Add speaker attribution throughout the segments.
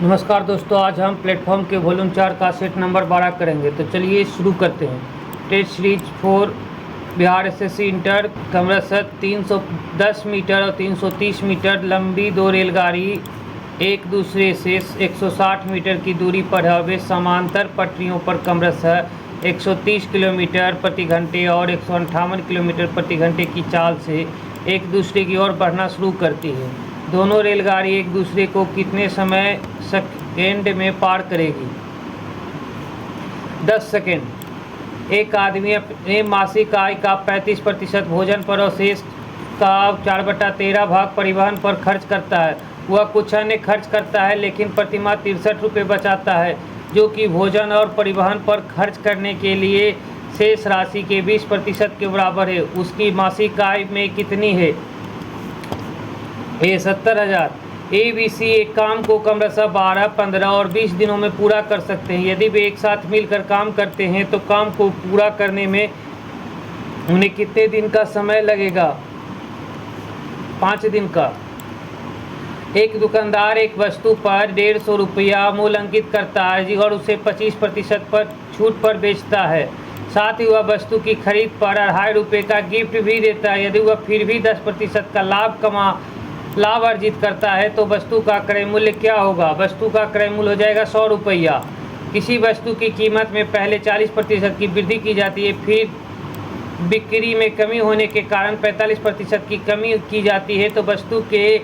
Speaker 1: नमस्कार दोस्तों, आज हम प्लेटफॉर्म के वॉल्यूम 4 का सेट नंबर 12 करेंगे। तो चलिए शुरू करते हैं। Test series 4 Bihar SSC inter क्रमशः 310 मीटर और 330 मीटर लंबी दो रेलगाड़ी एक दूसरे से 160 मीटर की दूरी पर है और वे समांतर पटरियों पर क्रमशः 130 किलोमीटर प्रति घंटे और 158 किलोमीटर प्रति घंटे की चाल से एक दूसरे की ओर बढ़ना शुरू करती है। दोनों रेलगाड़ी एक दूसरे को कितने समय सेकेंड में पार करेगी? 10 सेकेंड। एक आदमी अपने मासिक आय का 35% भोजन पर और शेष का 4/13 भाग परिवहन पर खर्च करता है। वह कुछ अन्य खर्च करता है लेकिन प्रतिमाह 63 रुपये बचाता है, जो कि भोजन और परिवहन पर खर्च करने के लिए शेष राशि के 20% के बराबर है। उसकी मासिक आय में कितनी है? 70,000। ABC एक काम को क्रमशः 12, 15 और 20 दिनों में पूरा कर सकते हैं। यदि वे एक साथ मिलकर काम करते हैं तो काम को पूरा करने में उन्हें कितने दिन का समय लगेगा? 5 दिन का। एक दुकानदार एक वस्तु पर 150 रुपया मूल्य अंकित करता है और उसे 25% पर छूट पर बेचता है। साथ ही वह वस्तु की खरीद पर 2.5 रुपये का गिफ्ट भी देता है। यदि वह फिर भी 10% का लाभ अर्जित करता है तो वस्तु का क्रय मूल्य क्या होगा? वस्तु का क्रय मूल्य हो जाएगा 100 रुपया। किसी वस्तु की कीमत में पहले 40% की वृद्धि की जाती है, फिर बिक्री में कमी होने के कारण 45% की कमी की जाती है, तो वस्तु के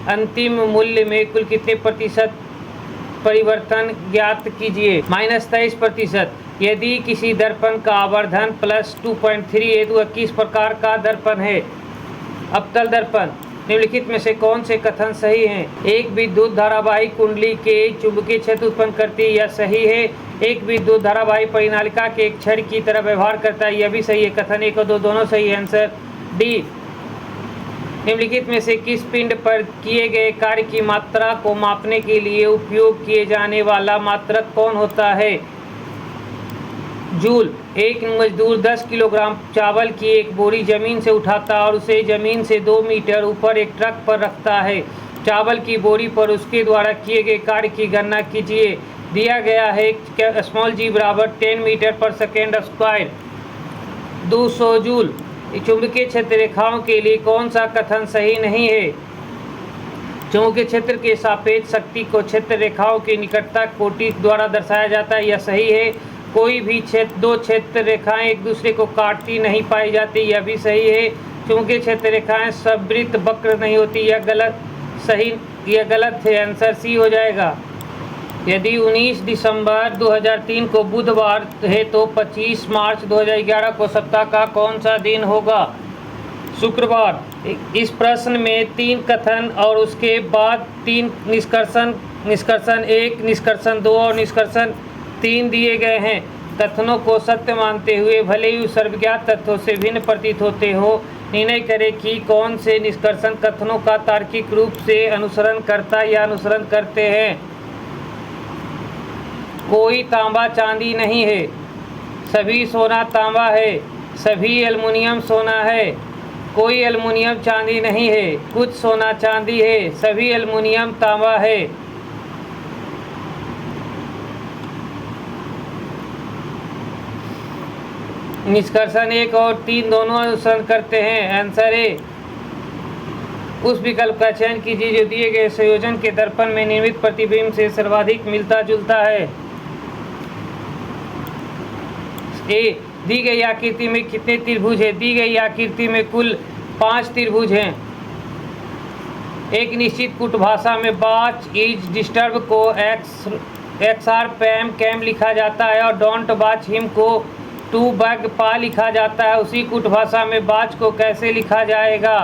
Speaker 1: अंतिम मूल्य में कुल कितने प्रतिशत परिवर्तन ज्ञात कीजिए? -23%। यदि किसी दर्पण का आवर्धन +2.3 है तो वह किस प्रकार का दर्पण है? अवतल दर्पण। निम्नलिखित में से कौन से कथन सही हैं? एक विद्युत धारावाही कुंडली के चुंबकीय क्षेत्र उत्पन्न करती है, यह सही है। एक विद्युत धारावाही परिनालिका के एक छड़ की तरह व्यवहार करता है, यह भी सही है। कथन 1 और 2 दोनों सही है। Answer D. निम्नलिखित में से किस पिंड पर किए गए कार्य की मात्रा को मापने के लिए उपयोग किए जाने वाला मात्रक कौन होता है? जूल। एक मजदूर 10 किलोग्राम चावल की एक बोरी जमीन से उठाता है और उसे जमीन से 2 मीटर ऊपर एक ट्रक पर रखता है। चावल की बोरी पर उसके द्वारा किए गए कार्य की गणना कीजिए। दिया गया है g बराबर 10 मीटर पर सेकेंड स्क्वायर 200 जूल। चुंबकीय क्षेत्र रेखाओं के लिए कौन सा कथन सही नहीं है? चुंबकीय क्षेत्र के सापेक्ष शक्ति को क्षेत्र रेखाओं की निकटता कोटि द्वारा दर्शाया जाता है, यह सही है। कोई भी दो क्षेत्र रेखाएं एक दूसरे को काटती नहीं पाई जाती, यह भी सही है। चुंबकीय क्षेत्र रेखाएं सवृत्त वक्र नहीं होती, यह गलत है। आंसर सी हो जाएगा। यदि 19 दिसंबर 2003 को बुधवार है तो 25 मार्च 2011 को सप्ताह का कौन सा दिन होगा? शुक्रवार। इस प्रश्न में 3 कथन और उसके बाद 3 निष्कर्षण 1, निष्कर्षण 2 और निष्कर्षण 3 दिए गए हैं। कथनों को सत्य मानते हुए भले ही सर्वज्ञात तथ्यों से भिन्न प्रतीत होते हो, निर्णय करें कि कौन से निष्कर्षण कथनों का तार्किक रूप से अनुसरण करता या अनुसरण करते हैं। कोई तांबा चांदी नहीं है, सभी सोना तांबा है, सभी एल्युमिनियम सोना है। कोई एल्युमिनियम चांदी नहीं है, कुछ सोना चांदी है, सभी एल्युमिनियम तांबा है। निष्कर्षण 1 और 3 दोनों अनुसरण करते हैं। Answer A. उस विकल्प का चयन कीजिए जो दिए गए संयोजन के दर्पण में निर्मित प्रतिबिंब से सर्वाधिक मिलता जुलता है। ए। दी गई आकृति में कितने त्रिभुज हैं? दी गई आकृति में कुल 5 त्रिभुज हैं। एक निश्चित कूट भाषा में वाच इज डिस्टर्ब को XR कैम लिखा जाता है और डोंट वाच हिम को टू बैग पा लिखा जाता है। उसी कूट भाषा में बाच को कैसे लिखा जाएगा?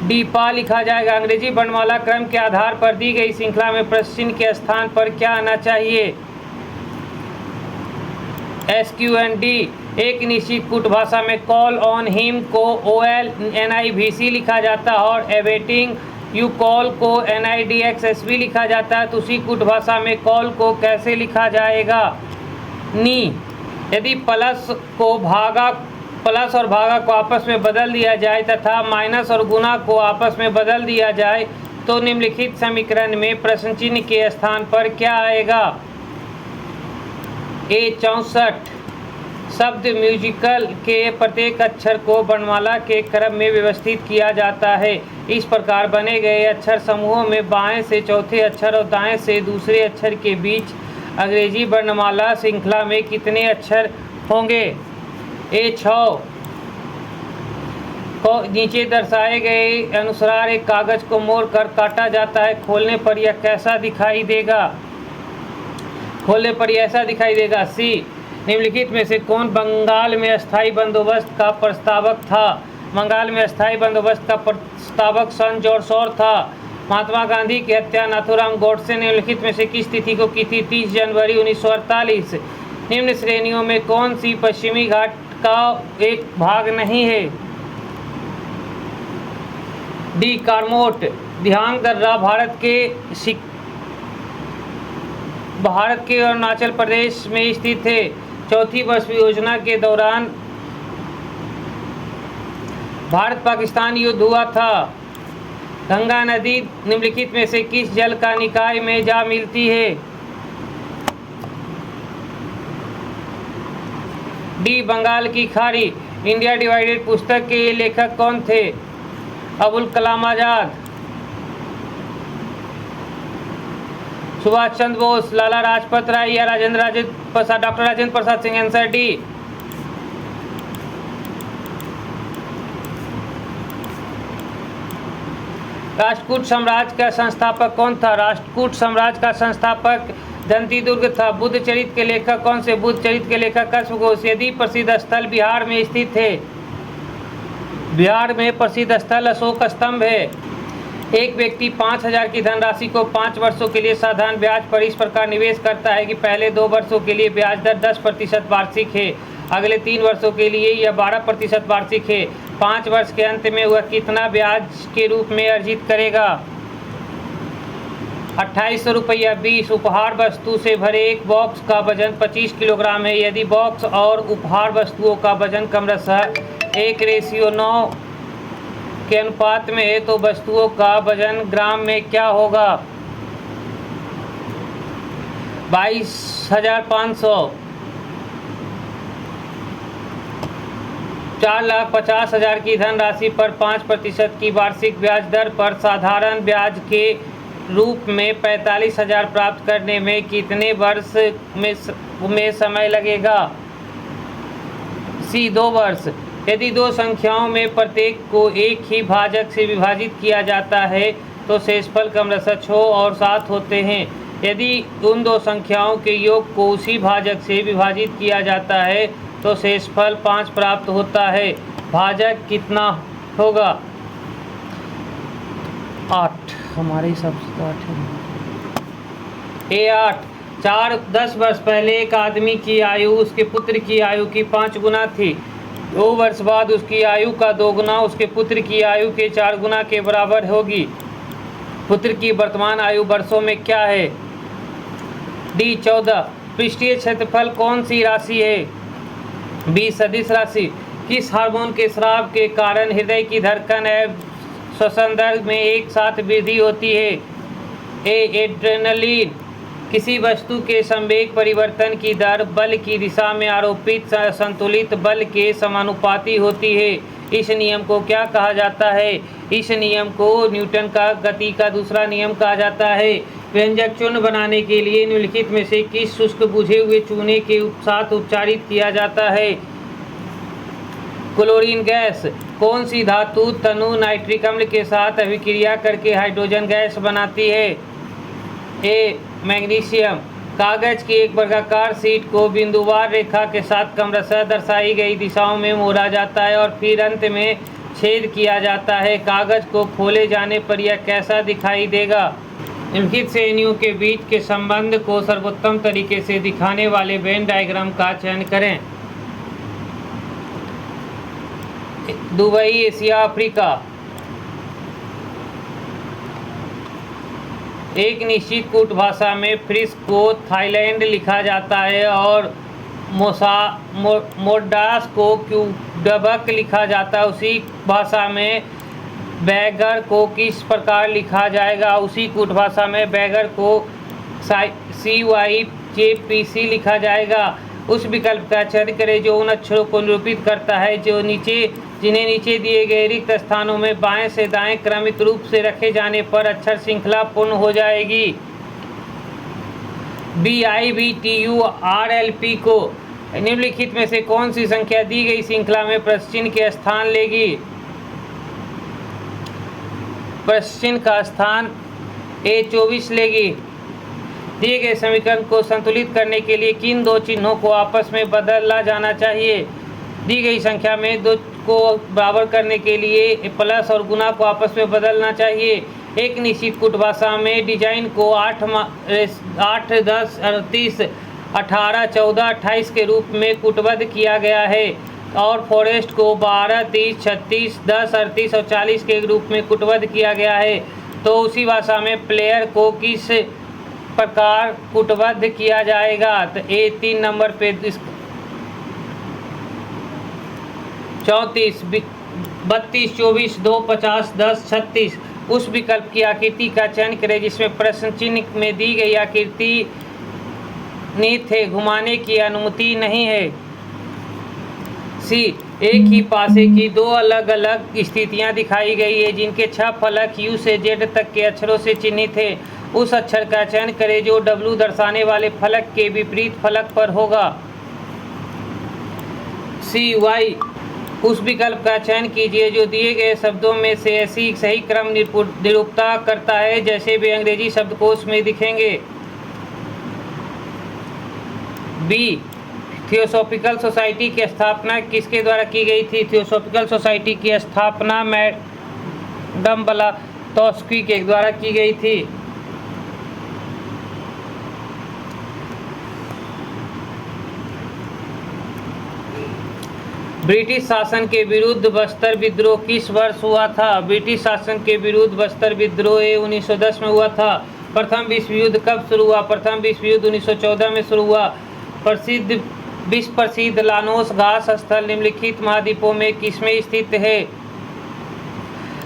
Speaker 1: डी पा लिखा जाएगा। अंग्रेजी वर्णमाला क्रम के आधार पर दी गई श्रृंखला में प्रश्न चिन्ह के स्थान पर क्या आना चाहिए? SQND। एक निश्चित कूट भाषा में कॉल ऑन हिम को OLNIVC लिखा जाता है और एवेटिंग यू कॉल को NIDXSV लिखा जाता है। तो उसी कूट भाषा में कॉल को कैसे लिखा जाएगा? नी। यदि प्लस और भागा को आपस में बदल दिया जाए तथा माइनस और गुना को आपस में बदल दिया जाए तो निम्नलिखित समीकरण में प्रश्न चिन्ह के स्थान पर क्या आएगा? ए 64 शब्द म्यूजिकल के प्रत्येक अक्षर को वर्णमाला के क्रम में व्यवस्थित किया जाता है। इस प्रकार बने गए अक्षर समूहों में बाएं से चौथे अक्षर और दाएं से दूसरे अक्षर के बीच अंग्रेजी वर्णमाला श्रृंखला में कितने अक्षर होंगे? ए 6 को नीचे दर्शाए गए अनुसार एक कागज को मोड़कर काटा जाता है। खोलने पर यह कैसा दिखाई देगा? खोलने पर यह ऐसा दिखाई देगा। सी निम्नलिखित में से कौन बंगाल में अस्थायी बंदोबस्त का प्रस्तावक था? बंगाल में अस्थायी बंदोबस्त का प्रस्तावक सन जॉर्ज शॉर था। महात्मा गांधी की हत्या नाथूराम गोडसे ने निम्नलिखित में से किस तिथि को की थी? 30 जनवरी 1948। निम्न श्रेणियों में कौन सी पश्चिमी घाट का एक भाग नहीं है? डी कारमोट। दिहांग दर्रा भारत के अरुणाचल प्रदेश में स्थित है। चौथी वर्ष योजना के दौरान भारत पाकिस्तान युद्ध हुआ था। गंगा नदी निम्नलिखित में से किस जल का निकाय में जा मिलती है? डी बंगाल की खाड़ी। इंडिया डिवाइडेड पुस्तक के लेखक कौन थे? अबुल कलाम आजाद। सुभाष चंद्र बोस, लाला लाजपत राय या doctor Rajendra Prasad Singh? Answer D. Rashtrakuta साम्राज्य का संस्थापक कौन था? राष्ट्रकूट साम्राज्य का संस्थापक दंतीदुर्ग था। बुद्ध चरित्र के लेखक कौन से? बुद्ध चरित्र के लेखक अश्वघोष। यदि प्रसिद्ध स्थल बिहार में स्थित है? बिहार में प्रसिद्ध स्थल अशोक स्तंभ है। एक व्यक्ति 5,000 की धनराशि को 5 वर्षों के लिए साधारण ब्याज पर इस प्रकार निवेश करता है कि पहले 2 वर्षों के लिए ब्याज दर 10% वार्षिक है, अगले 3 वर्षों के लिए यह 12% वार्षिक है। 5 वर्ष के अंत में वह कितना ब्याज के रूप में अर्जित करेगा? 2800 रुपया। 20 उपहार वस्तु से भरे एक बॉक्स का वजन 25 किलोग्राम है। यदि बॉक्स और उपहार वस्तुओं का वजन क्रमशः 1:9 के अनुपात में है तो वस्तुओं का वजन ग्राम में क्या होगा? 22,500। 4,50,000 की धनराशि पर 5% की वार्षिक ब्याज दर पर साधारण ब्याज के रूप में 45,000 प्राप्त करने में कितने वर्ष में समय लगेगा? सी 2 वर्ष। यदि 2 संख्याओं में प्रत्येक को एक ही भाजक से विभाजित किया जाता है तो शेषफल क्रमशः 6 और 7 होते हैं। यदि उन 2 संख्याओं के योग को उसी भाजक से विभाजित किया जाता है तो शेषफल 5 प्राप्त होता है। भाजक कितना होगा? 8। हमारे हिसाब से तो 8 है। ए 8। 10 वर्ष पहले एक आदमी की आयु उसके पुत्र की आयु की 5 गुना थी। 2 वर्ष बाद उसकी आयु का 2 गुना उसके पुत्र की आयु के 4 गुना के बराबर होगी। पुत्र की वर्तमान आयु वर्षों में क्या है? डी 14। पृष्ठीय क्षेत्रफल कौन सी राशि है? बी सदिश राशि। किस हार्मोन के स्राव के कारण हृदय की धड़कन एवं श्वसन दर में एक साथ वृद्धि होती है? ए एड्रेनलिन। किसी वस्तु के संवेग परिवर्तन की दर बल की दिशा में आरोपित संतुलित बल के समानुपाती होती है। इस नियम को क्या कहा जाता है? इस नियम को न्यूटन का गति का दूसरा नियम कहा जाता है। व्यंजक चूर्ण बनाने के लिए निम्नलिखित में से किस शुष्क बुझे हुए चूने के साथ उपचारित किया जाता है? Chlorine gas. कौन सी धातु तनु नाइट्रिक अम्ल के साथ अभिक्रिया करके हाइड्रोजन गैस बनाती है? ए मैग्नीशियम। कागज की एक वर्गाकार शीट को बिंदुवार रेखा के साथ क्रमशः दर्शाई गई दिशाओं में मोड़ा जाता है और फिर अंत में छेद किया जाता है। कागज को खोले जाने पर यह कैसा दिखाई देगा? निम्नलिखित श्रेणियों के बीच के संबंध को सर्वोत्तम तरीके से दिखाने वाले वेन डायग्राम का चयन करें। Dubai, Asia, Africa. एक निश्चित कूट भाषा में फ्रिस को थाईलैंड लिखा जाता है और मोडास को क्यूबेक लिखा जाता है। उसी भाषा में बैगर को किस प्रकार लिखा जाएगा? उसी कूट भाषा में बैगर को CYJPC लिखा जाएगा। उस विकल्प का चयन करें जो उन अक्षरों को निरूपित करता है जिन्हें नीचे दिए गए रिक्त स्थानों में बाएं से दाएं क्रमिक रूप से रखे जाने पर अक्षर श्रृंखला पूर्ण हो जाएगी। BIBTURLP को निम्नलिखित में से कौन सी संख्या दी गई श्रृंखला में प्रश्न चिन्ह के स्थान लेगी? प्रश्न चिन्ह का स्थान A24 लेगी। दिए गए समीकरण को संतुलित करने के लिए किन दो चिन्हों को आपस में बदला जाना चाहिए? दी गई संख्या में दो को बराबर करने के लिए प्लस और गुना को आपस में बदलना चाहिए। एक निश्चित कूट भाषा में डिजाइन को 8, 10, 38, 18, 14, 28 के रूप में कूटबद्ध किया गया है और फॉरेस्ट को 12, 30, 36, 10, 38 और 40 के रूप में कूटबद्ध किया गया है। तो उसी भाषा में प्लेयर को किस प्रकार कूटबद्ध किया जाएगा? तो A3 नंबर पे 34, 32, 24, 2, 50, 10, 36 उस विकल्प की आकृति का चयन करें जिसमें प्रश्न चिन्ह में दी गई आकृति निहित है, घुमाने की अनुमति नहीं है। C, एक ही पासे की दो अलग अलग स्थितियां दिखाई गई है जिनके 6 फलक U से Z तक के अक्षरों से चिन्हित है। उस अक्षर का चयन करें जो W दर्शाने वाले फलक के विपरीत फलक पर होगा। CY, उस विकल्प का चयन कीजिए जो दिए गए शब्दों में से ऐसी सही क्रम निरूपता करता है जैसे वे अंग्रेजी शब्दकोश में दिखेंगे। B, थियोसॉफिकल सोसाइटी की स्थापना किसके द्वारा की गई थी? थियोसॉफिकल सोसाइटी की स्थापना मैडम ब्लावात्स्की के द्वारा की गई थी। ब्रिटिश शासन के विरुद्ध बस्तर विद्रोह किस वर्ष हुआ था? ब्रिटिश शासन के विरुद्ध बस्तर विद्रोह 1910 में हुआ था। प्रथम विश्व युद्ध कब शुरू हुआ? प्रथम विश्व युद्ध 1914 में शुरू हुआ। विश्व प्रसिद्ध लानोस घास स्थल निम्नलिखित महाद्वीपों में किसमें स्थित है?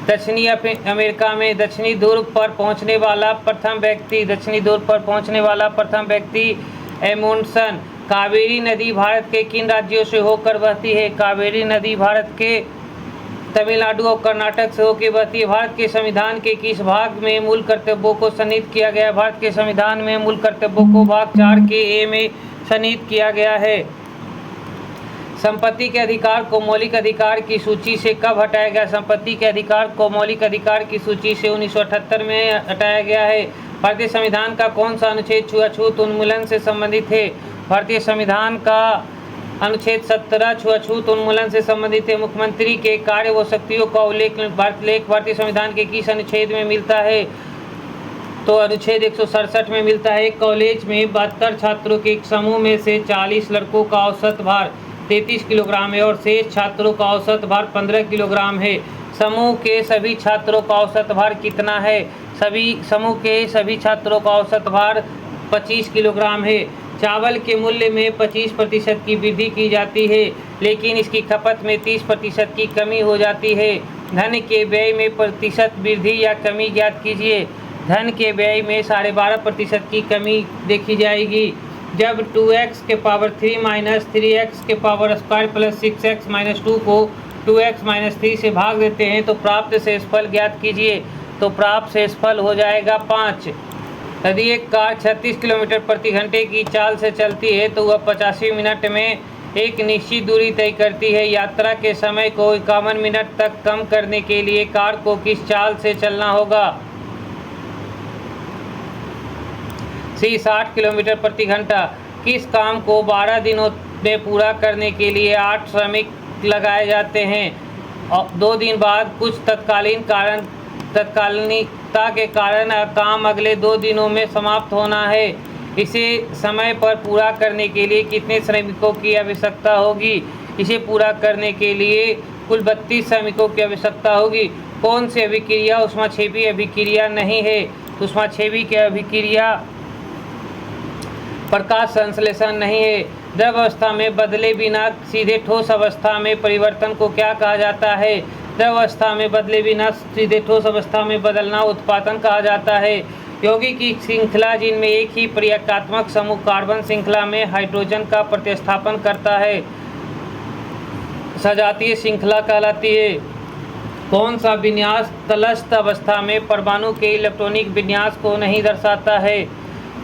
Speaker 1: दक्षिणी अमेरिका में। दक्षिणी ध्रुव पर पहुंचने वाला प्रथम व्यक्ति एमुंडसन। कावेरी नदी भारत के किन राज्यों से होकर बहती है? कावेरी नदी भारत के तमिलनाडु और कर्नाटक से होकर बहती है। भारत के संविधान के किस भाग में मूल कर्तव्यों को सन्निहित किया गया है? भारत के संविधान में मूल कर्तव्यों को भाग 4 के A में सन्निहित किया गया है। संपत्ति के अधिकार को मौलिक अधिकार की सूची से कब हटाया गया? संपत्ति के अधिकार को मौलिक अधिकार की सूची से 1978 में हटाया गया है। भारतीय संविधान का कौन सा अनुच्छेद छुआछूत उन्मूलन से संबंधित है? भारतीय संविधान का अनुच्छेद 17 छुआछूत उन्मूलन से संबंधित है। मुख्यमंत्री के कार्य व शक्तियों का उल्लेख भारतीय संविधान के किस अनुच्छेद में मिलता है? तो अनुच्छेद 167 में मिलता है। कॉलेज में 72 छात्रों के एक समूह में से 40 लड़कों का औसत भार 33 किलोग्राम है और शेष छात्रों का औसत भार 15 किलोग्राम है। समूह के सभी छात्रों का औसत भार कितना है? समूह के सभी छात्रों का औसत भार 25 किलोग्राम है। चावल के मूल्य में 25% की वृद्धि की जाती है लेकिन इसकी खपत में 30% की कमी हो जाती है। धन के व्यय में प्रतिशत वृद्धि या कमी ज्ञात कीजिए। धन के व्यय में 12.5% की कमी देखी जाएगी। जब 2x के पावर 3 माइनस 3x के power square plus 6x minus 2 को 2x माइनस 3 से भाग देते हैं तो प्राप्त शेषफल ज्ञात कीजिए। तो प्राप्त शेषफल हो जाएगा 5। यदि एक कार 36 किलोमीटर प्रति घंटे की चाल से चलती है तो वह 85 मिनट में एक निश्चित दूरी तय करती है। यात्रा के समय को 51 मिनट तक कम करने के लिए कार को किस चाल से चलना होगा? C, 60 किलोमीटर प्रति घंटा। किस काम को 12 दिनों में पूरा करने के लिए 8 श्रमिक लगाए जाते हैं और 2 दिन बाद कुछ तत्कालीनता के कारण काम अगले 2 दिनों में समाप्त होना है? इसे समय पर पूरा करने के लिए कितने श्रमिकों की आवश्यकता होगी? इसे पूरा करने के लिए कुल 32 श्रमिकों की आवश्यकता होगी। कौन सी अभिक्रिया ऊष्माक्षेपी अभिक्रिया नहीं है? ऊष्माक्षेपी की अभिक्रिया प्रकाश संश्लेषण नहीं है। द्रव अवस्था में बदले बिना सीधे ठोस अवस्था में परिवर्तन को क्या कहा जाता है? द्रव अवस्था में बदले बिना सीधे ठोस अवस्था में बदलना उत्पादन कहा जाता है। यौगिक की श्रृंखला जिनमें एक ही प्रक्रियात्मक समूह कार्बन श्रृंखला में हाइड्रोजन का प्रतिस्थापन करता है सजातीय श्रृंखला कहलाती है। कौन सा विन्यास तटस्थ अवस्था में परमाणु के इलेक्ट्रॉनिक विन्यास को नहीं दर्शाता है?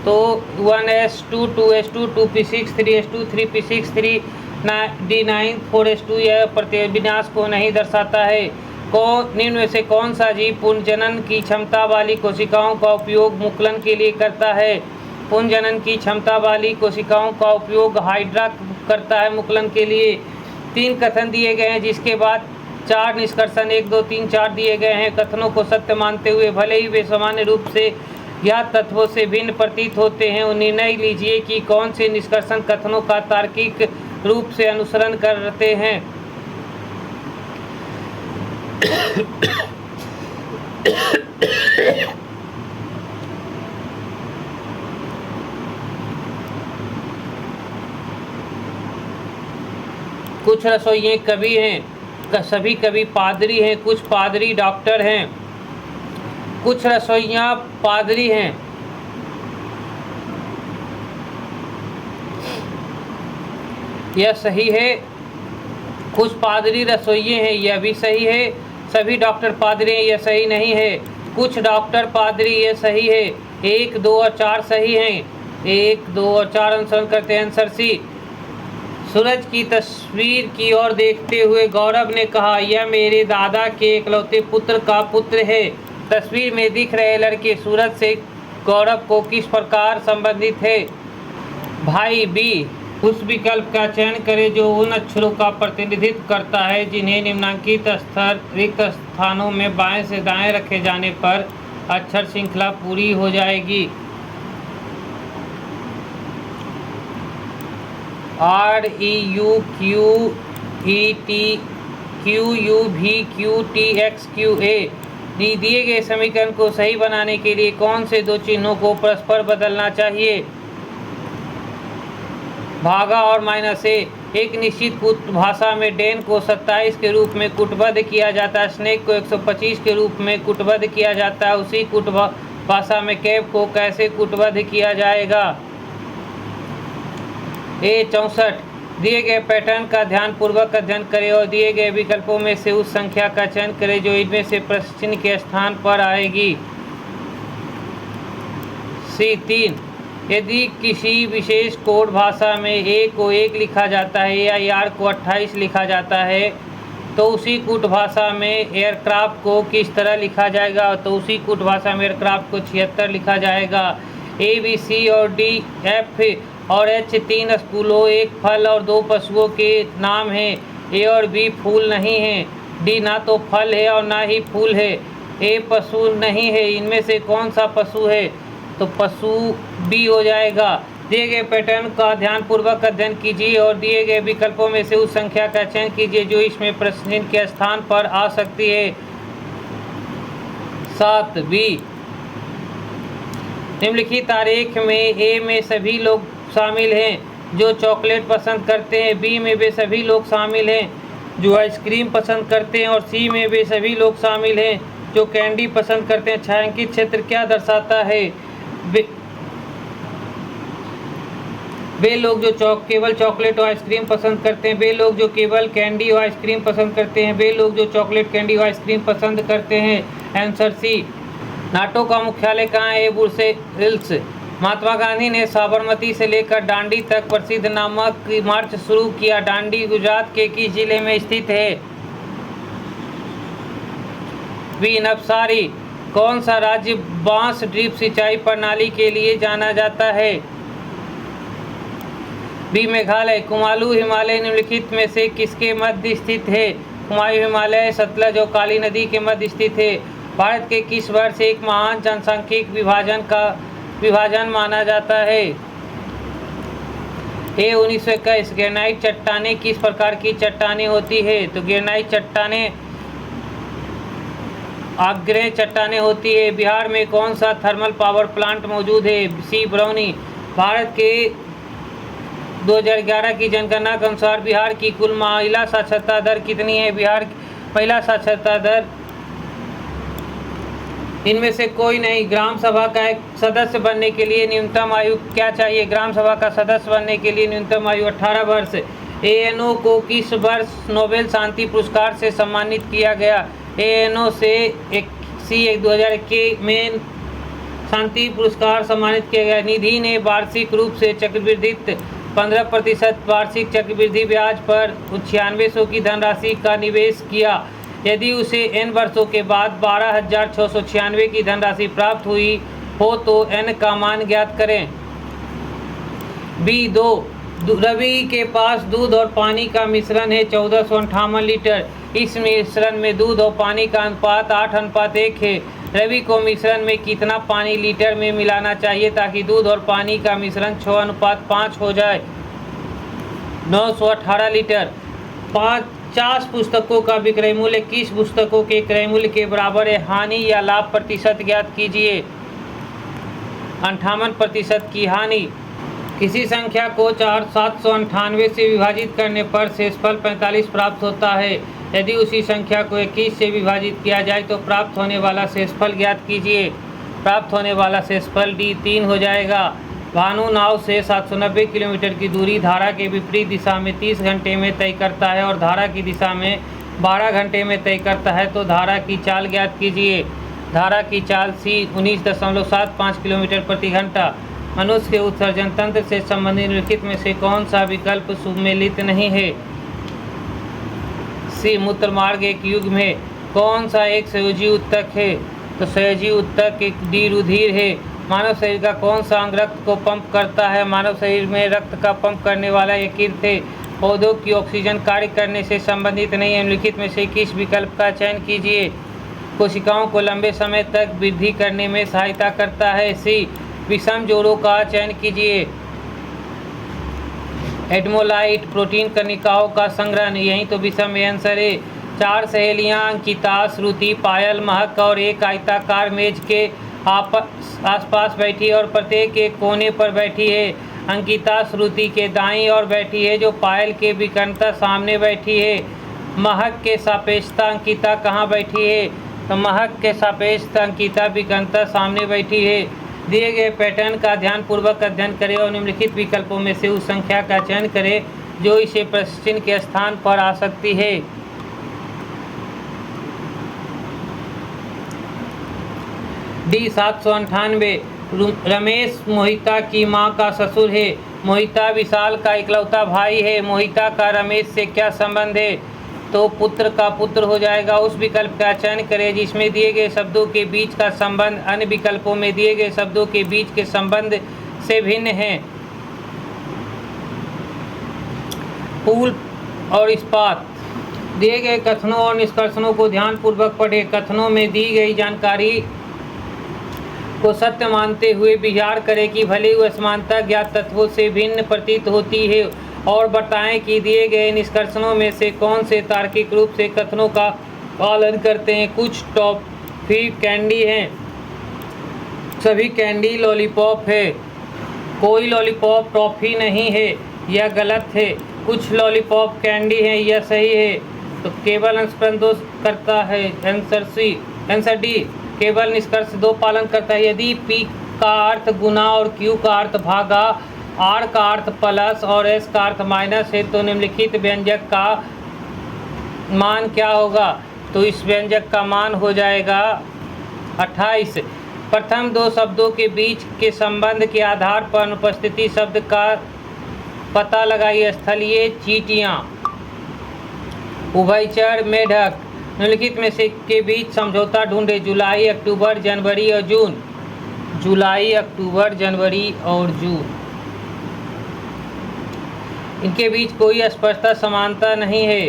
Speaker 1: तो 1s2 2s2 2p6 3s2 3p6 3d9 4s2 यह विन्यास को नहीं दर्शाता है। निम्न में से कौन सा जीव पुनर्जनन की क्षमता वाली कोशिकाओं का उपयोग मुकुलन के लिए करता है? पुनर्जनन की क्षमता वाली कोशिकाओं का उपयोग हाइड्रा करता है मुकुलन के लिए। 3 कथन दिए गए हैं जिसके बाद 4 निष्कर्षण 1 2 3 4 दिए गए हैं। कथनों को सत्य मानते हुए भले ही वे सामान्य रूप से ज्ञात तत्वों से भिन्न प्रतीत होते हैं, और निर्णय लीजिए कि कौन से निष्कर्षण कथनों का तार्किक रूप से अनुसरण करते हैं। कुछ रसोइये कवि हैं, सभी कवि पादरी हैं, कुछ पादरी डॉक्टर हैं, कुछ रसोइया पादरी हैं। यह सही है। कुछ पादरी रसोइये हैं, यह भी सही है। सभी डॉक्टर पादरी हैं, यह सही नहीं है। कुछ डॉक्टर पादरी, यह सही है। 1 2 और 4 सही हैं। 1 2 और 4 अनुसरण करते हैं। Answer C. सूरज की तस्वीर की ओर देखते हुए गौरव ने कहा, यह मेरे दादा के इकलौते पुत्र का पुत्र है। तस्वीर में दिख रहे लड़के सूरज से गौरव को किस प्रकार संबंधित है? भाई बी। उस विकल्प का चयन करें जो उन अक्षरों का प्रतिनिधित्व करता है जिन्हें निम्नांकित रिक्त स्थानों में बाएं से दाएं रखे जाने पर अक्षर श्रृंखला पूरी हो जाएगी। R E U Q E T Q U V Q T X Q A। दिए गए समीकरण को सही बनाने के लिए कौन से 2 चिन्हों को परस्पर बदलना चाहिए? भागा और -a। एक निश्चित भाषा में डेन को 27 के रूप में कूटबद्ध किया जाता है, स्नेक को 125 के रूप में कूटबद्ध किया जाता है। उसी भाषा में कैब को कैसे कूटबद्ध किया जाएगा? A 64। दिए गए पैटर्न का ध्यानपूर्वक अध्ययन करें और दिए गए विकल्पों में से उस संख्या का चयन करें जो इनमें से प्रश्न चिन्ह के स्थान पर आएगी। C 3। यदि किसी विशेष कोड भाषा में A को 1 लिखा जाता है या R को 28 लिखा जाता है तो उसी कूट भाषा में एयरक्राफ्ट को किस तरह लिखा जाएगा? तो उसी कूट भाषा में एयरक्राफ्ट को 76 लिखा जाएगा। A B C और D F और H 3 स्कूलों, 1 फल और 2 पशुओं के नाम हैं। A और B फूल नहीं हैं। D ना तो फल है और ना ही फूल है। A पशु नहीं है। इनमें से कौन सा पशु है? तो पशु B हो जाएगा। दिए गए पैटर्न का ध्यानपूर्वक अध्ययन कीजिए और दिए गए विकल्पों में से उस संख्या का चयन कीजिए जो इसमें प्रश्न चिन्ह के स्थान पर आ सकती है। 7 B। निम्नलिखित आरेख में A में सभी लोग शामिल हैं जो चॉकलेट पसंद करते हैं, B में वे सभी लोग शामिल हैं जो आइसक्रीम पसंद करते हैं और C में वे सभी लोग शामिल हैं जो कैंडी पसंद करते हैं। छायांकित क्षेत्र क्या दर्शाता है? वे लोग जो केवल चॉकलेट और आइसक्रीम पसंद करते हैं, वे लोग जो केवल कैंडी और आइसक्रीम पसंद करते हैं, वे लोग जो चॉकलेट कैंडी और आइसक्रीम पसंद करते हैं। Answer C. नाटो का मुख्यालय कहाँ है? ब्रुसेल्स। महात्मा गांधी ने साबरमती से लेकर दांडी तक प्रसिद्ध नामक मार्च शुरू किया। दांडी गुजरात के किस जिले में स्थित है? बी नवसारी। कौन सा राज्य बांस ड्रिप सिंचाई प्रणाली के लिए जाना जाता है? बी मेघालय। कुमाऊं हिमालय निम्नलिखित में से किसके मध्य स्थित है? कुमाऊं हिमालय सतलज और काली नदी के मध्य स्थित है। भारत के किस वर्ष एक महान जनसांख्यिक विभाजन माना जाता है? ए 1921। ग्रेनाइट चट्टानें किस प्रकार की चट्टानें होती है? तो ग्रेनाइट चट्टानें आग्नेय चट्टानें होती है। बिहार में कौन सा थर्मल पावर प्लांट मौजूद है? सी बरौनी। भारत के 2011 की जनगणना के अनुसार बिहार की कुल महिला साक्षरता दर कितनी है? बिहार महिला साक्षरता दर इनमें से कोई नहीं। ग्राम सभा का एक सदस्य बनने के लिए न्यूनतम आयु क्या चाहिए? ग्राम सभा का सदस्य बनने के लिए न्यूनतम आयु 18 वर्ष। एएनओ को किस वर्ष नोबेल शांति पुरस्कार से सम्मानित किया गया? एएनओ से 2021 में शांति पुरस्कार सम्मानित किया गया। निधि ने वार्षिक रूप से चक्रवृद्धि 15% वार्षिक चक्रवृद्धि ब्याज पर 9600 की धनराशि का निवेश किया। यदि उसे n वर्षों के बाद 12,696 की धनराशि प्राप्त हुई हो तो n का मान ज्ञात करें। B2 रवि के पास दूध और पानी का मिश्रण है 1458 लीटर। इस मिश्रण में दूध और पानी का अनुपात 8:1 है। रवि को मिश्रण में कितना पानी लीटर में मिलाना चाहिए ताकि दूध और पानी का मिश्रण 6:5 हो जाए? 918 लीटर। 50 पुस्तकों का विक्रय मूल्य किस पुस्तकों के क्रय मूल्य के बराबर है? हानि या लाभ प्रतिशत ज्ञात कीजिए। 58% की हानि। किसी संख्या को 798 से विभाजित करने पर शेषफल 45 प्राप्त होता है। यदि उसी संख्या को 21 से विभाजित किया जाए तो प्राप्त होने वाला शेषफल ज्ञात कीजिए। प्राप्त होने वाला शेषफल D3 हो जाएगा। भानु नाव से 790 किलोमीटर की दूरी धारा के विपरीत दिशा में 30 घंटे में तय करता है और धारा की दिशा में 12 घंटे में तय करता है, तो धारा की चाल ज्ञात कीजिए। धारा की चाल C 19.75 किलोमीटर प्रति घंटा। मनुष्य के उत्सर्जन तंत्र से संबंधित निम्नलिखित में से कौन सा विकल्प सुमेलित नहीं है? C मूत्रमार्ग एक युग्म है। कौन सा एक संयोजी उत्तक है? तो संयोजी उत्तक एक D रुधिर है। मानव शरीर का कौन सा अंग रक्त को पंप करता है? मानव शरीर में रक्त का पंप करने वाला यकृत है। पौधों की ऑक्सीजन कार्य करने से संबंधित नहीं है। निम्नलिखित में से किस विकल्प का चयन कीजिए? कोशिकाओं को लंबे समय तक वृद्धि करने में सहायता करता है। C विषम जोड़ों का चयन कीजिए। एडमोलाइट प्रोटीन कणिकाओं का संग्रहण, यही तो विषम आंसर है। 4 सहेलियां अंकिता, श्रुति, पायल, महक और एक आयताकार मेज के आसपास बैठी और प्रत्येक एक कोने पर बैठी है। अंकिता श्रुति के दाईं ओर बैठी है जो पायल के विकर्णतः सामने बैठी है। महक के सापेक्षता अंकिता कहाँ बैठी है? तो महक के सापेक्ष अंकिता विकर्णतः सामने बैठी है। दिए गए पैटर्न का ध्यानपूर्वक अध्ययन करें और निम्नलिखित विकल्पों में से उस संख्या का चयन करें जो इसे प्रश्न चिह्न के स्थान पर आ सकती है। D 798 रमेश मोहिता की मां का ससुर है। मोहिता विशाल का इकलौता भाई है। मोहिता का रमेश से क्या संबंध है? तो पुत्र का पुत्र हो जाएगा। उस विकल्प का चयन करें जिसमें दिए गए शब्दों के बीच का संबंध अन्य विकल्पों में दिए गए शब्दों के बीच के संबंध से भिन्न है। पुल और इस्पात। दिए गए कथनों और निष्कर्षणों को ध्यानपूर्वक पढ़ें। कथनों में दी गई जानकारी को सत्य मानते हुए विचार करें कि भले ही असमानता ज्ञात तत्वों से भिन्न प्रतीत होती है, और बताएं कि दिए गए निष्कर्षणों में से कौन से तार्किक रूप से कथनों का पालन करते हैं। कुछ टॉफी कैंडी हैं, सभी कैंडी लॉलीपॉप है। कोई लॉलीपॉप टॉफी नहीं है, यह गलत है। कुछ लॉलीपॉप कैंडी है, यह सही है। तो केवल अंश दोष करता है। आंसर डी केवल निष्कर्ष 2 पालन करता है। यदि P का अर्थ गुना और Q का अर्थ भागा, R का अर्थ प्लस और S का अर्थ माइनस है तो निम्नलिखित व्यंजक का मान क्या होगा? तो इस व्यंजक का मान हो जाएगा 28। प्रथम 2 शब्दों के बीच के संबंध के आधार पर अनुपस्थिति शब्द का पता लगाइए। स्थलीय चींटियाँ, उभयचर मेढक। निम्नलिखित में से के बीच समझौता ढूंढे। जुलाई, अक्टूबर, जनवरी और जून। जुलाई, अक्टूबर, जनवरी और जून, इनके बीच कोई स्पष्ट समानता नहीं है।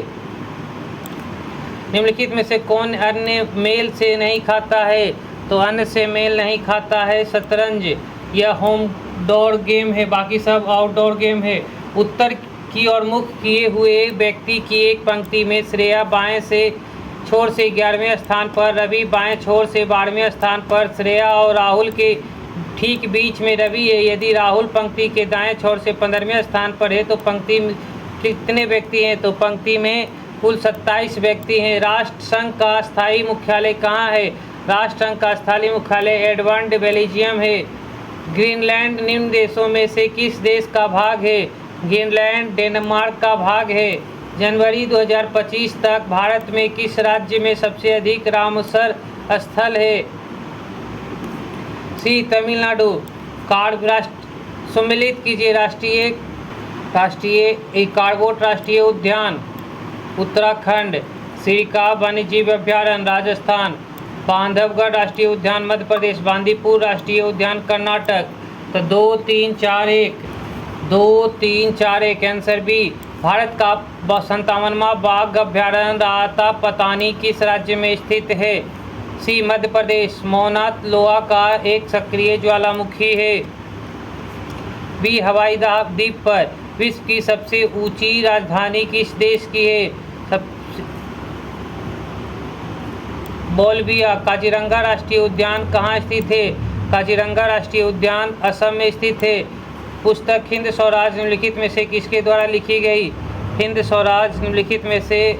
Speaker 1: निम्नलिखित में से कौन अन्य मेल से नहीं खाता है? तो अन्य से मेल नहीं खाता है शतरंज। यह होम डोर गेम है, बाकी सब आउटडोर गेम है। उत्तर की ओर मुख किए हुए व्यक्ति की एक पंक्ति में श्रेया बाएं से छोर से 11वें स्थान पर, रवि बाएं छोर से 12वें स्थान पर, श्रेया और राहुल के ठीक बीच में रवि है। यदि राहुल पंक्ति के दाएं छोर से 15वें स्थान पर है तो पंक्ति में कितने व्यक्ति हैं? तो पंक्ति में कुल 27 व्यक्ति हैं। राष्ट्रसंघ का स्थायी मुख्यालय कहाँ है? राष्ट्रसंघ का स्थायी मुख्यालय एडवर्ड बेल्जियम है। ग्रीनलैंड निम्न देशों में से किस देश का भाग है? ग्रीनलैंड डेनमार्क का भाग है। जनवरी 2025 तक भारत में किस राज्य में सबसे अधिक रामसर स्थल है? सी तमिलनाडु। सम्मिलित कीजिए। राष्ट्रीय कारकोट राष्ट्रीय उद्यान उत्तराखंड, सिरका वन्यजीव अभ्यारण्य राजस्थान, बांधवगढ़ राष्ट्रीय उद्यान मध्य प्रदेश, बांदीपुर राष्ट्रीय उद्यान कर्नाटक। तो 2 3 4 1 आंसर बी। भारत का 57वां बाघ अभ्यारण्य आतापतानी किस राज्य में स्थित है? सी मध्य प्रदेश। मौनाथ लोहा का एक सक्रिय ज्वालामुखी है। बी हवाई द्वीप पर विश्व की सबसे ऊंची राजधानी किस देश की है? बोल्विया। काजीरंगा राष्ट्रीय उद्यान कहाँ स्थित है? काजीरंगा राष्ट्रीय उद्यान असम में स्थित है। पुस्तक हिंद स्वराज निम्नलिखित में से किसके द्वारा लिखी गई? हिंद स्वराज निम्नलिखित में से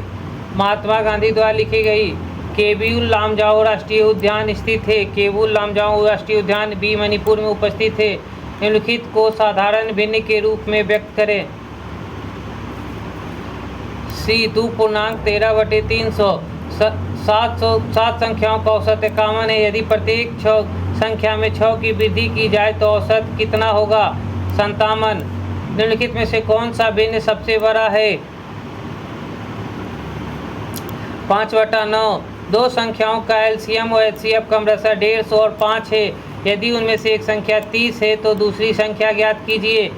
Speaker 1: महात्मा गांधी द्वारा लिखी गई। केबुल लामजाओ राष्ट्रीय उद्यान स्थित है। केबुल लामजाओ राष्ट्रीय उद्यान बी मणिपुर में उपस्थित है। निम्नलिखित को साधारण भिन्न के रूप में व्यक्त करें। सी 2.13/300। 7 संख्याओं का औसत 51 है। यदि प्रत्येक संख्या में 6 की वृद्धि की जाए तो औसत कितना होगा? 57। निम्नलिखित में से कौन सा भिन्न सबसे बड़ा है? 5/9। 2 संख्याओं का एलसीएम और एचसीएफ क्रमशः 150 और 5 है। यदि उनमें से एक संख्या 30 है तो दूसरी संख्या ज्ञात कीजिए।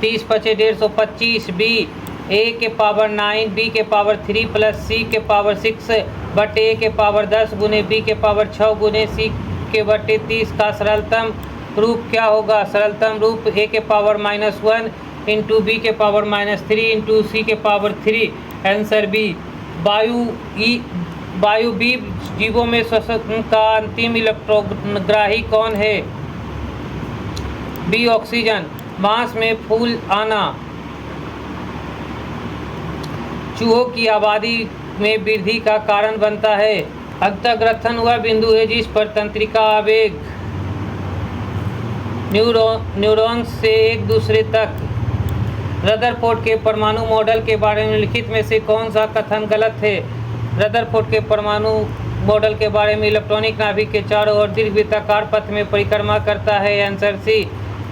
Speaker 1: 30 × 5 = 125। बी a के पावर 9 b के पावर 3 प्लस c के पावर 6 बटे a के पावर 10 गुने b के पावर 6 गुने c के बटे 30 का सरलतम रूप क्या होगा? सरलतम रूप a के पावर -1 इंटू बी के पावर -3 इंटू सी के पावर 3। Answer B. वायु बी जीवों में श्वसन का अंतिम इलेक्ट्रोग्राही कौन है? B oxygen. बांस में फूल आना चूहों की आबादी में वृद्धि का कारण बनता है। अंतःग्रथन वह बिंदु है जिस पर तंत्रिका आवेग न्यूरॉन्स से एक दूसरे तक। रदरफोर्ड के परमाणु मॉडल के बारे में लिखित में से कौन सा कथन गलत है? रदरफोर्ड के परमाणु मॉडल के बारे में इलेक्ट्रॉनिक नाभिक के चारों ओर दीर्घवृत्ताकार पथ में परिक्रमा करता है। Answer C.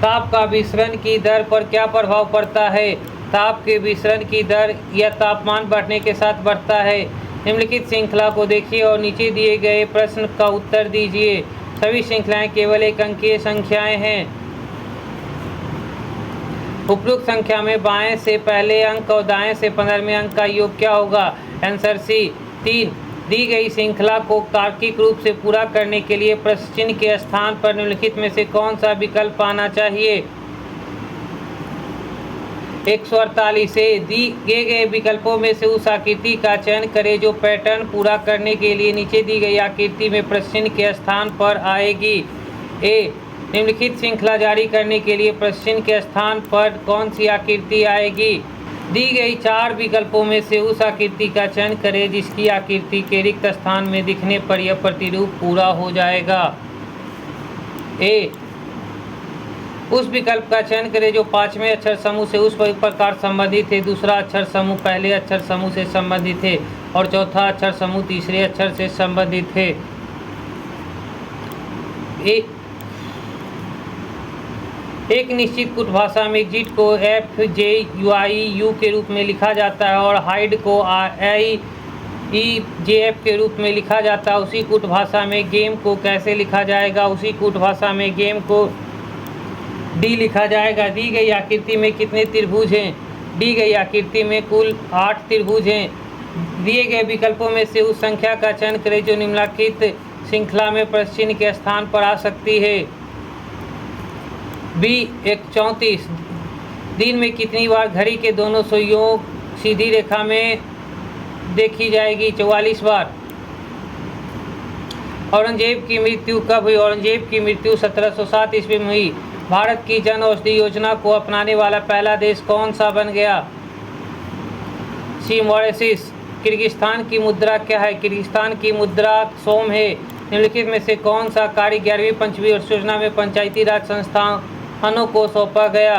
Speaker 1: ताप का विसरण की दर पर क्या प्रभाव पड़ता है? ताप के विसरण की दर या तापमान बढ़ने के साथ बढ़ता है। निम्नलिखित श्रृंखला को देखिए और नीचे दिए गए प्रश्न का उत्तर दीजिए। सभी श्रृंखलाएं केवल एक अंकीय संख्याएं हैं। उपरोक्त संख्या में बाएं से पहले अंक और दाएं से 15वें अंक का योग क्या होगा? Answer C 3। दी गई श्रृंखला को तार्किक रूप से पूरा करने के लिए प्रश्न चिन्ह के स्थान पर निम्नलिखित में से कौन सा विकल्प आना चाहिए? 148 से दिए गए विकल्पों में से उस आकृति का चयन करें जो पैटर्न पूरा करने के लिए नीचे दी गई आकृति में प्रश्न चिन्ह के स्थान पर आएगी। ए निम्नलिखित श्रृंखला जारी करने के लिए प्रश्न चिन्ह के स्थान पर कौन सी आकृति आएगी? दी गई 4 विकल्पों में से उस आकृति का चयन करें जिसकी आकृति के रिक्त स्थान में दिखने पर यह प्रतिरूप पूरा हो जाएगा। ए उस विकल्प का चयन करें जो 5वें अक्षर समूह से उस प्रकार संबंधित है, दूसरा अक्षर समूह पहले अक्षर समूह से संबंधित है और चौथा अक्षर समूह तीसरे अक्षर से संबंधित है। एक निश्चित कुट भाषा में एग्जिट को FJUIU के रूप में लिखा जाता है और हाइड को IEJF के रूप में लिखा जाता है। उसी कुट भाषा में गेम को कैसे लिखा जाएगा? उसी कुट भाषा में गेम को डी लिखा जाएगा। दी गई आकृति में कितने त्रिभुज हैं? दी गई आकृति में कुल 8 त्रिभुज हैं। दिए गए विकल्पों में से उस संख्या का चयन करें जो निम्नलिखित श्रृंखला में प्रश्न चिन्ह के स्थान पर आ सकती है। बी 134। दिन में कितनी बार घड़ी के दोनों सुइयों सीधी रेखा में देखी जाएगी? 44 बार। औरंगजेब की मृत्यु कब हुई? औरंगजेब की मृत्यु 1707 ईस्वी में हुई। भारत की जन औषधि योजना को अपनाने वाला पहला देश कौन सा बन गया? सी मॉरिशस। किर्गिस्तान की मुद्रा क्या है? किर्गिस्तान की मुद्रा सोम है। निम्नलिखित में से कौन सा कार्य 11वीं पंचवर्षीय योजना में पंचायती राज संस्थानों को सौंपा गया?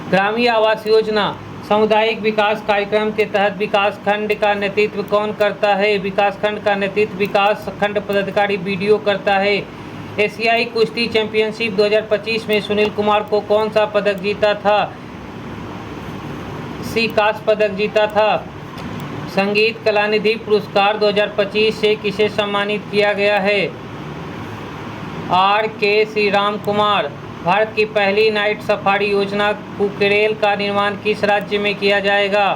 Speaker 1: ग्रामीण आवास योजना। सामुदायिक विकास कार्यक्रम के तहत विकास खंड का नेतृत्व कौन करता है? विकास खंड का नेतृत्व विकास खंड पदाधिकारी बीडीओ करता है। एशियाई कुश्ती चैंपियनशिप 2025 में सुनील कुमार को कौन सा पदक जीता था? कांस्य पदक जीता था। संगीत कलानिधि पुरस्कार 2025 से किसे सम्मानित किया गया है? RK श्रीराम कुमार। भारत की पहली नाइट सफारी योजना कुकरेल का निर्माण किस राज्य में किया जाएगा?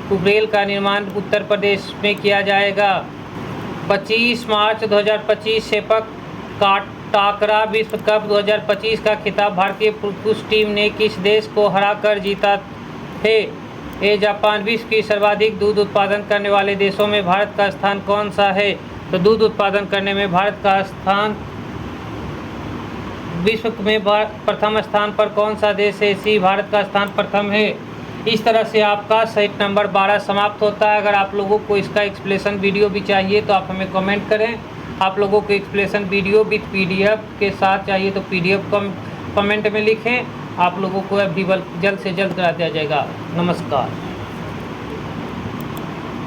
Speaker 1: कुकरेल का निर्माण उत्तर प्रदेश में किया जाएगा। 25 मार्च 2025 सेपक टाकरा विश्व कप 2025 का खिताब भारतीय पुरुष टीम ने किस देश को हराकर जीता है? जापान। विश्व की सर्वाधिक दूध उत्पादन करने वाले देशों में भारत का स्थान कौन सा है? तो दूध उत्पादन करने में भारत का स्थान विश्व में प्रथम स्थान पर कौन सा देश है? सी, भारत का स्थान प्रथम है। इस तरह से आपका सेट नंबर 12 समाप्त होता है। अगर आप लोगों को इसका एक्सप्लेनेशन वीडियो भी चाहिए तो आप हमें कमेंट करें। आप लोगों को एक्सप्लेनेशन वीडियो विथ PDF के साथ चाहिए तो PDF कमेंट में लिखें। आप लोगों को अब जल्द से जल्द करा दिया जाएगा। नमस्कार।